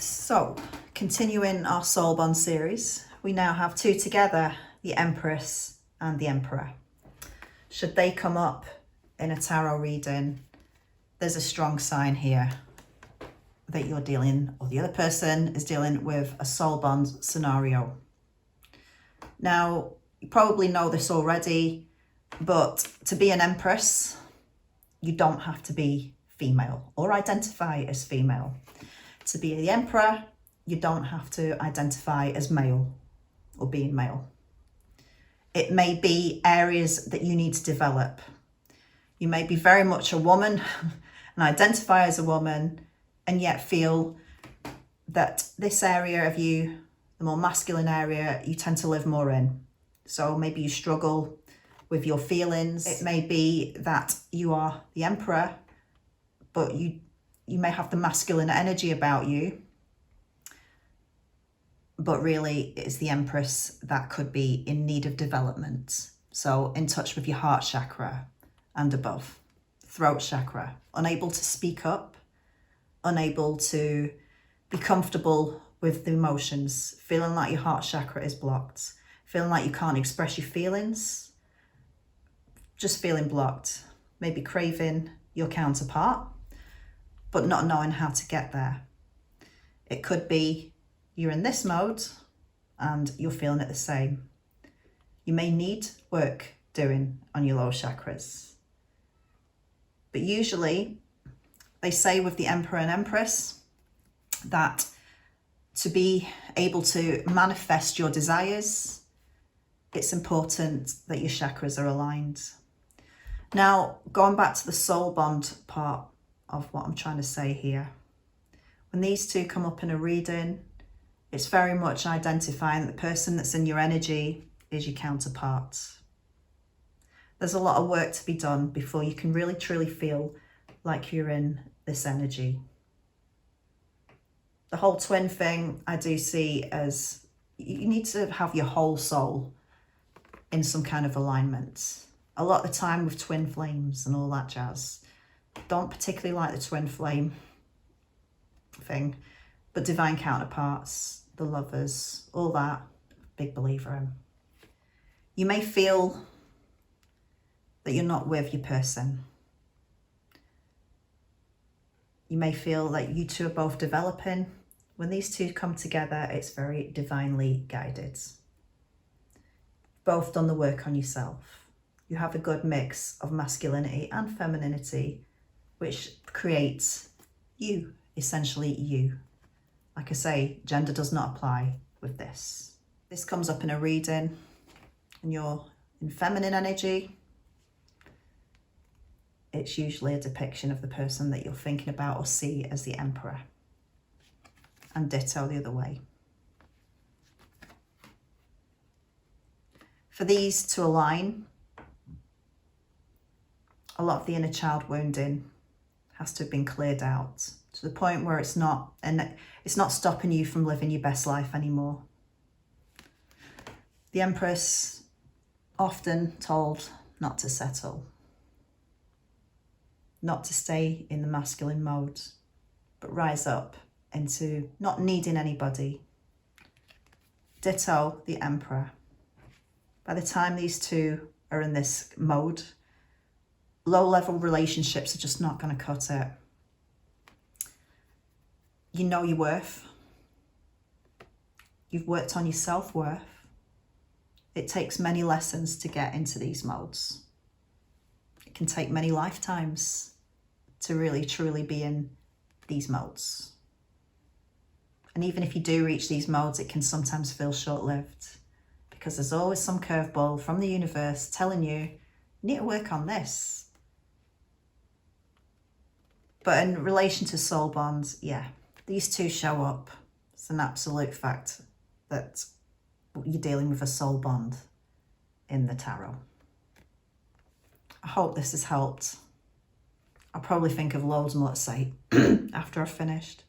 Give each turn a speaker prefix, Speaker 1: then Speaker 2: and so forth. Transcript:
Speaker 1: So, continuing our soul bond series, we now have two together, the Empress and the Emperor. Should they come up in a tarot reading, there's a strong sign here that you're dealing, or the other person is dealing with a soul bond scenario. Now, you probably know this already, but to be an Empress, you don't have to be female or identify as female. To be the Emperor, you don't have to identify as male or being male. It may be areas that you need to develop. You may be very much a woman and identify as a woman, and yet feel that this area of you, the more masculine area, you tend to live more in. So maybe you struggle with your feelings. It may be that you are the Emperor, but you may have the masculine energy about you, but really it's the Empress that could be in need of development. So in touch with your heart chakra and above, throat chakra, unable to speak up, unable to be comfortable with the emotions, feeling like your heart chakra is blocked, feeling like you can't express your feelings, just feeling blocked, maybe craving your counterpart, but not knowing how to get there. It could be you're in this mode and you're feeling it the same. You may need work doing on your lower chakras. But usually they say with the Emperor and Empress that to be able to manifest your desires, it's important that your chakras are aligned. Now, going back to the soul bond part of what I'm trying to say here, when these two come up in a reading, it's very much identifying that the person that's in your energy is your counterpart. There's a lot of work to be done before you can really truly feel like you're in this energy. The whole twin thing I do see as you need to have your whole soul in some kind of alignment. A lot of the time with twin flames and all that jazz, don't particularly like the twin flame thing, but divine counterparts, the lovers, all that, big believer in. You may feel that you're not with your person. You may feel that you two are both developing. When these two come together, it's very divinely guided. Both done the work on yourself. You have a good mix of masculinity and femininity, which creates you, essentially you. Like I say, gender does not apply with this. This comes up in a reading and you're in feminine energy. It's usually a depiction of the person that you're thinking about or see as the Emperor. And ditto the other way. For these to align, a lot of the inner child wounding has to have been cleared out to the point where it's not stopping you from living your best life anymore. The Empress often told not to settle, not to stay in the masculine mode, but rise up into not needing anybody. Ditto the Emperor. By the time these two are in this mode, low-level relationships are just not going to cut it. You know your worth. You've worked on your self-worth. It takes many lessons to get into these modes. It can take many lifetimes to really, truly be in these modes. And even if you do reach these modes, it can sometimes feel short-lived because there's always some curveball from the universe telling you, you need to work on this. But in relation to soul bonds, yeah, these two show up. It's an absolute fact that you're dealing with a soul bond in the tarot. I hope this has helped. I'll probably think of loads more to say after I've finished.